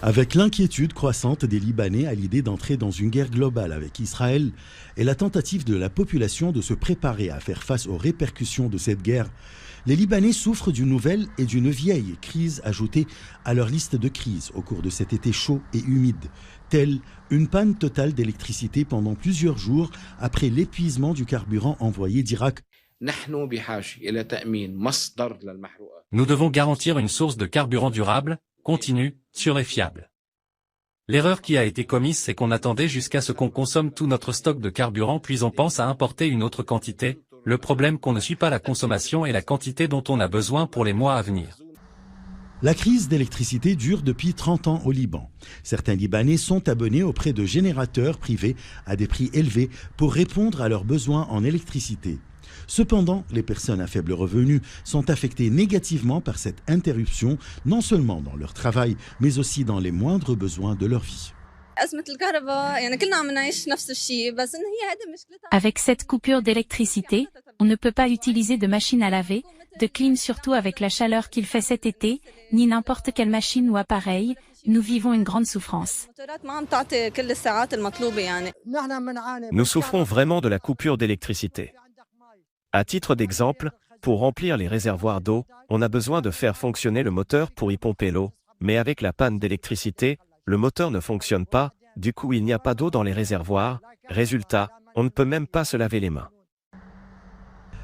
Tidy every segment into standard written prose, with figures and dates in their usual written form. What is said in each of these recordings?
Avec l'inquiétude croissante des Libanais à l'idée d'entrer dans une guerre globale avec Israël et la tentative de la population de se préparer à faire face aux répercussions de cette guerre, les Libanais souffrent d'une nouvelle et d'une vieille crise ajoutée à leur liste de crises au cours de cet été chaud et humide, telle une panne totale d'électricité pendant plusieurs jours après l'épuisement du carburant envoyé d'Irak. Nous devons garantir une source de carburant durable, continue, sûre et fiable. L'erreur qui a été commise, c'est qu'on attendait jusqu'à ce qu'on consomme tout notre stock de carburant puis on pense à importer une autre quantité. Le problème qu'on ne suit pas la consommation et la quantité dont on a besoin pour les mois à venir. La crise d'électricité dure depuis 30 ans au Liban. Certains Libanais sont abonnés auprès de générateurs privés à des prix élevés pour répondre à leurs besoins en électricité. Cependant, les personnes à faible revenu sont affectées négativement par cette interruption, non seulement dans leur travail, mais aussi dans les moindres besoins de leur vie. Avec cette coupure d'électricité, on ne peut pas utiliser de machine à laver, de clim surtout avec la chaleur qu'il fait cet été, ni n'importe quelle machine ou appareil. Nous vivons une grande souffrance. Nous souffrons vraiment de la coupure d'électricité. À titre d'exemple, pour remplir les réservoirs d'eau, on a besoin de faire fonctionner le moteur pour y pomper l'eau, mais avec la panne d'électricité, le moteur ne fonctionne pas, du coup il n'y a pas d'eau dans les réservoirs, résultat, on ne peut même pas se laver les mains.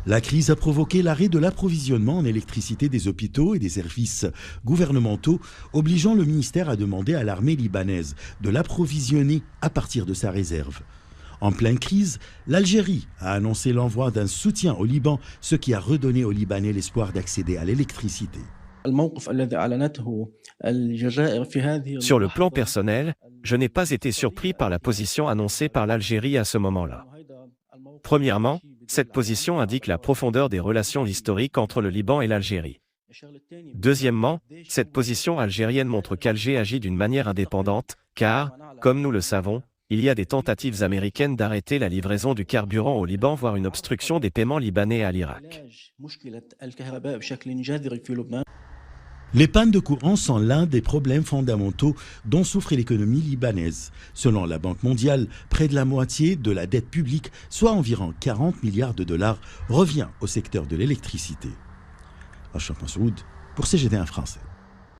La crise a provoqué l'arrêt de l'approvisionnement en électricité des hôpitaux et des services gouvernementaux, obligeant le ministère à demander à l'armée libanaise de l'approvisionner à partir de sa réserve. En pleine crise, l'Algérie a annoncé l'envoi d'un soutien au Liban, ce qui a redonné aux Libanais l'espoir d'accéder à l'électricité. Sur le plan personnel, je n'ai pas été surpris par la position annoncée par l'Algérie à ce moment-là. Premièrement, cette position indique la profondeur des relations historiques entre le Liban et l'Algérie. Deuxièmement, cette position algérienne montre qu'Alger agit d'une manière indépendante, car, comme nous le savons, il y a des tentatives américaines d'arrêter la livraison du carburant au Liban, voire une obstruction des paiements libanais à l'Irak. Les pannes de courant sont l'un des problèmes fondamentaux dont souffre l'économie libanaise. Selon la Banque mondiale, près de la moitié de la dette publique, soit environ 40 milliards de dollars, revient au secteur de l'électricité. Achraf Massoud pour CGT1 français.